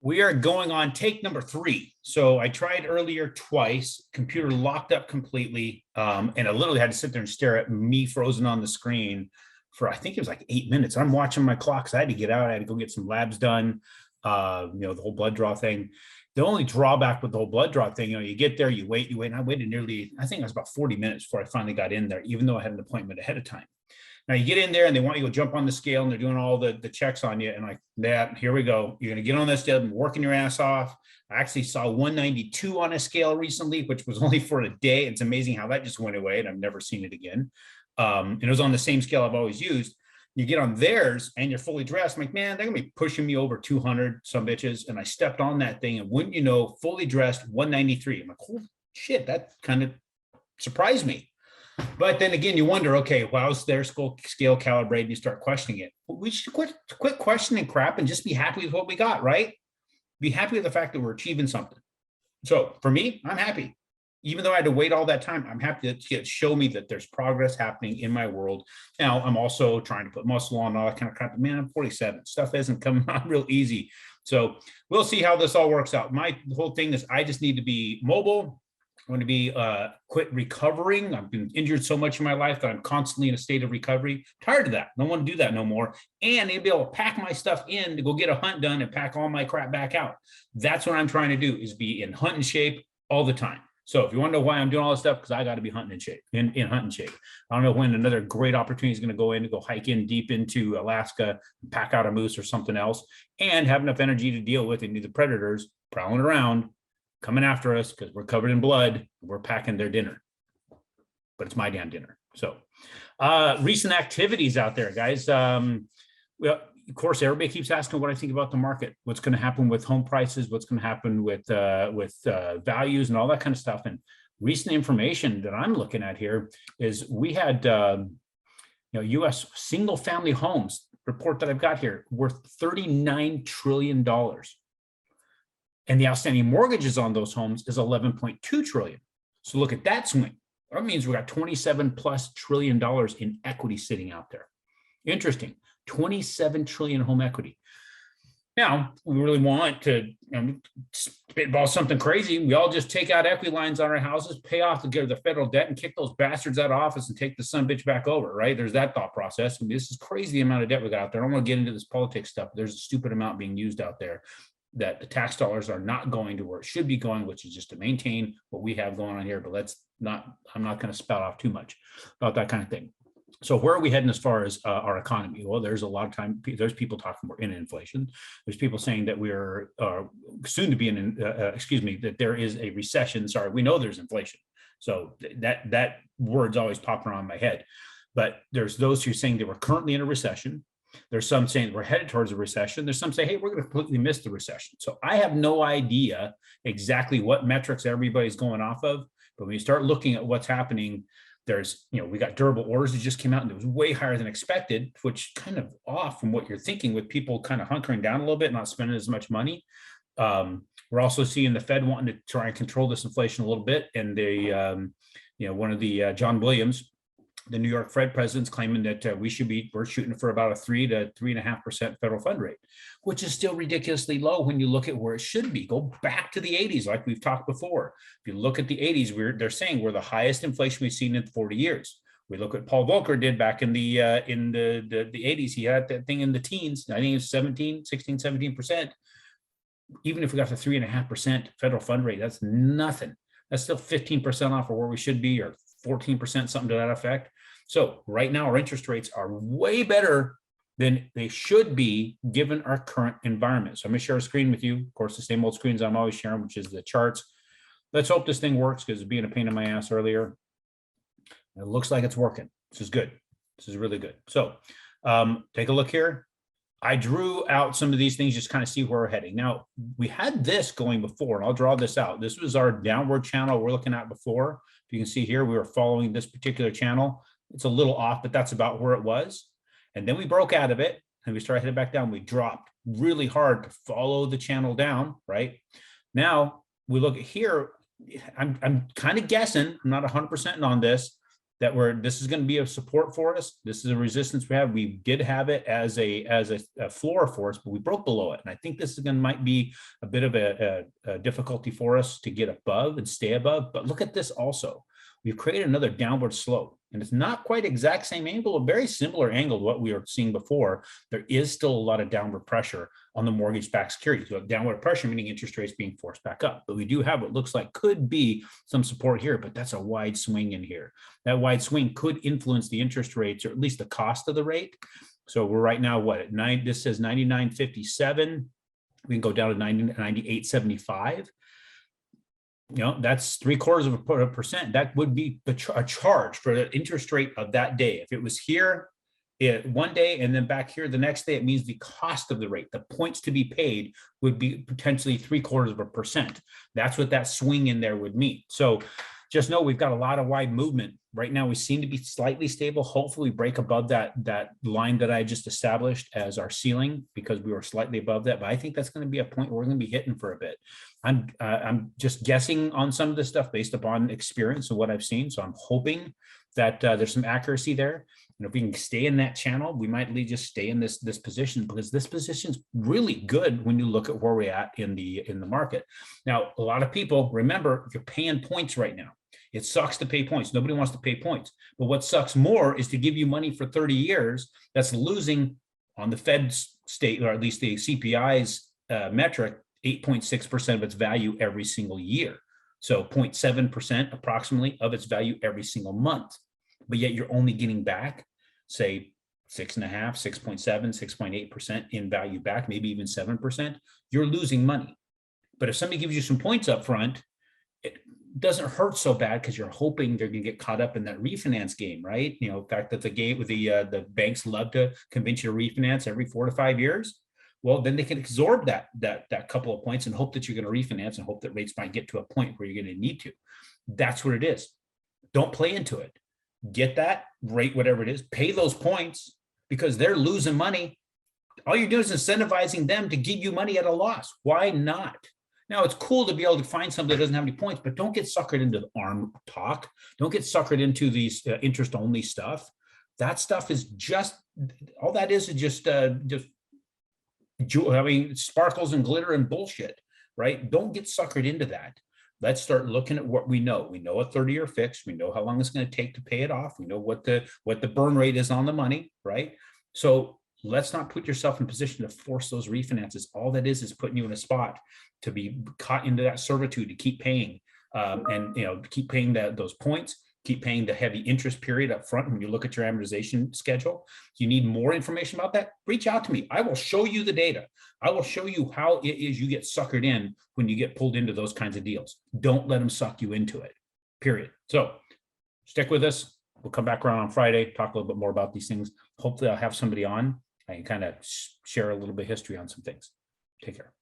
We are going on take number 3. So I tried earlier twice, computer locked up completely. And I literally had to sit there and stare at me frozen on the screen for, I think it was like 8 minutes. I'm watching my clock. So I had to get out. I had to go get some labs done. The whole blood draw thing. The only drawback with the whole blood draw thing, you get there, you wait. And I waited nearly, I think it was about 40 minutes before I finally got in there, even though I had an appointment ahead of time. Now you get in there and they want you to jump on the scale and they're doing all the checks on you. And like that, here we go. You're going to get on this scale, working your ass off. I actually saw 192 on a scale recently, which was only for a day. It's amazing how that just went away and I've never seen it again. And it was on the same scale I've always used. You get on theirs and you're fully dressed. I'm like, man, they're going to be pushing me over 200, some bitches. And I stepped on that thing and wouldn't you know, fully dressed 193. I'm like, holy shit, that kind of surprised me. But then again, you wonder, okay, well, how's their scale calibrated? And you start questioning it. We should quit questioning crap and just be happy with what we got, right? Be happy with the fact that we're achieving something. So for me, I'm happy. Even though I had to wait all that time, I'm happy to show me that there's progress happening in my world. Now, I'm also trying to put muscle on and all that kind of crap. Man, I'm 47. Stuff isn't coming on real easy. So we'll see how this all works out. My whole thing is I just need to be mobile. I'm going to be quit recovering. I've been injured so much in my life that I'm constantly in a state of recovery. Tired of that. Don't want to do that no more. And I'll be able to pack my stuff in to go get a hunt done and pack all my crap back out. That's what I'm trying to do, is be in hunting shape all the time. So if you want to know why I'm doing all this stuff, because I got to be hunting in shape, in hunting shape. I don't know when another great opportunity is going to go in to go hike in deep into Alaska, pack out a moose or something else, and have enough energy to deal with any of the predators prowling around, coming after us because we're covered in blood. We're packing their dinner, but it's my damn dinner. So recent activities out there, guys. Well, of course, everybody keeps asking what I think about the market, what's going to happen with home prices, what's going to happen with values and all that kind of stuff. And recent information that I'm looking at here is we had, U.S. single family homes report that I've got here worth $39 trillion. And the outstanding mortgages on those homes is 11.2 trillion. So look at that swing. That means we got 27 plus trillion dollars in equity sitting out there. Interesting. 27 trillion home equity. Now, we really want to spitball something crazy. We all just take out equity lines on our houses, pay off the federal debt, and kick those bastards out of office and take the son bitch back over, right? There's that thought process. I mean, this is crazy the amount of debt we got out there. I don't want to get into this politics stuff. There's a stupid amount being used out there that the tax dollars are not going to where it should be going, which is just to maintain what we have going on here. But I'm not going to spout off too much about that kind of thing. So where are we heading as far as our economy? Well, there's a lot of time, there's people talking we're in inflation. There's people saying that we are soon to be in, that there is a recession. Sorry, we know there's inflation. So that word's always popping around my head. But there's those who are saying that we're currently in a recession. There's some saying that we're headed towards a recession. There's some say, hey, we're going to completely miss the recession. So I have no idea exactly what metrics everybody's going off of. But when you start looking at what's happening, there's, we got durable orders that just came out and it was way higher than expected, which kind of off from what you're thinking with people kind of hunkering down a little bit, not spending as much money. We're also seeing the Fed wanting to try and control this inflation a little bit. And they, one of the John Williams, the New York Fed president's claiming that we're shooting for about a 3 to 3.5% federal fund rate, which is still ridiculously low when you look at where it should be. Go back to the 80s, like we've talked before. If you look at the 80s, they're saying we're the highest inflation we've seen in 40 years. We look at Paul Volcker did back in the 80s. He had that thing in the teens. I think it was 17%. Even if we got to 3.5% federal fund rate, that's nothing. That's still 15% off of where we should be, or 14%, something to that effect. So right now, our interest rates are way better than they should be given our current environment. So I'm going to share a screen with you. Of course, the same old screens I'm always sharing, which is the charts. Let's hope this thing works, because it's being a pain in my ass earlier. It looks like it's working. This is good. This is really good. So take a look here. I drew out some of these things, just kind of see where we're heading. Now, we had this going before, and I'll draw this out. This was our downward channel we're looking at before. If you can see here, we were following this particular channel. It's a little off, but that's about where it was. And then we broke out of it, and we started heading back down. We dropped really hard to follow the channel down, right? Now, we look at here. I'm kind of guessing, I'm not 100% on this, this is going to be a support for us. This is a resistance we have. We did have it as a floor for us, but we broke below it. And I think this is might be a bit of a difficulty for us to get above and stay above. But look at this also. We've created another downward slope, and it's not quite exact same angle, a very similar angle to what we were seeing before. There is still a lot of downward pressure on the mortgage-backed securities. So downward pressure meaning interest rates being forced back up. But we do have what looks like could be some support here, but that's a wide swing in here. That wide swing could influence the interest rates, or at least the cost of the rate. So we're right now, what, at 9, this says 99.57. We can go down to 98.75. That's 0.75%. That would be a charge for the interest rate of that day. If it was here one day and then back here the next day, it means the cost of the rate, the points to be paid, would be potentially 0.75%. That's what that swing in there would mean. So just know we've got a lot of wide movement. Right now, we seem to be slightly stable. Hopefully we break above that line that I just established as our ceiling, because we were slightly above that. But I think that's going to be a point where we're going to be hitting for a bit. I'm just guessing on some of this stuff based upon experience and what I've seen. So I'm hoping that there's some accuracy there. And if we can stay in that channel, we might just stay in this position, because this position is really good when you look at where we're at in the market. Now, a lot of people, remember, you're paying points right now. It sucks to pay points. Nobody wants to pay points. But what sucks more is to give you money for 30 years that's losing on the Fed's state, or at least the CPI's metric, 8.6% of its value every single year. So 0.7% approximately of its value every single month. But yet you're only getting back, say, 6.5%, 6.7%, 6.8% in value back, maybe even 7%. You're losing money. But if somebody gives you some points up front, it doesn't hurt so bad, because you're hoping they're going to get caught up in that refinance game, right? The fact that the banks love to convince you to refinance every 4 to 5 years. Well, then they can absorb that couple of points and hope that you're going to refinance, and hope that rates might get to a point where you're going to need to. That's what it is. Don't play into it. Get that rate, whatever it is, pay those points, because they're losing money. All you're doing is incentivizing them to give you money at a loss. Why not? Now, it's cool to be able to find something that doesn't have any points, but don't get suckered into the ARM talk. Don't get suckered into these interest-only stuff. That stuff is just, all that is just sparkles and glitter and bullshit, right? Don't get suckered into that. Let's start looking at what we know. We know a 30-year fix. We know how long it's going to take to pay it off. We know what the burn rate is on the money, right? So let's not put yourself in a position to force those refinances. All that is putting you in a spot to be caught into that servitude, to keep paying and keep paying those points, keep paying the heavy interest period up front when you look at your amortization schedule. If you need more information about that, reach out to me. I will show you the data. I will show you how it is you get suckered in when you get pulled into those kinds of deals. Don't let them suck you into it, period. So stick with us. We'll come back around on Friday, talk a little bit more about these things. Hopefully I'll have somebody on. I can kind of share a little bit of history on some things. Take care.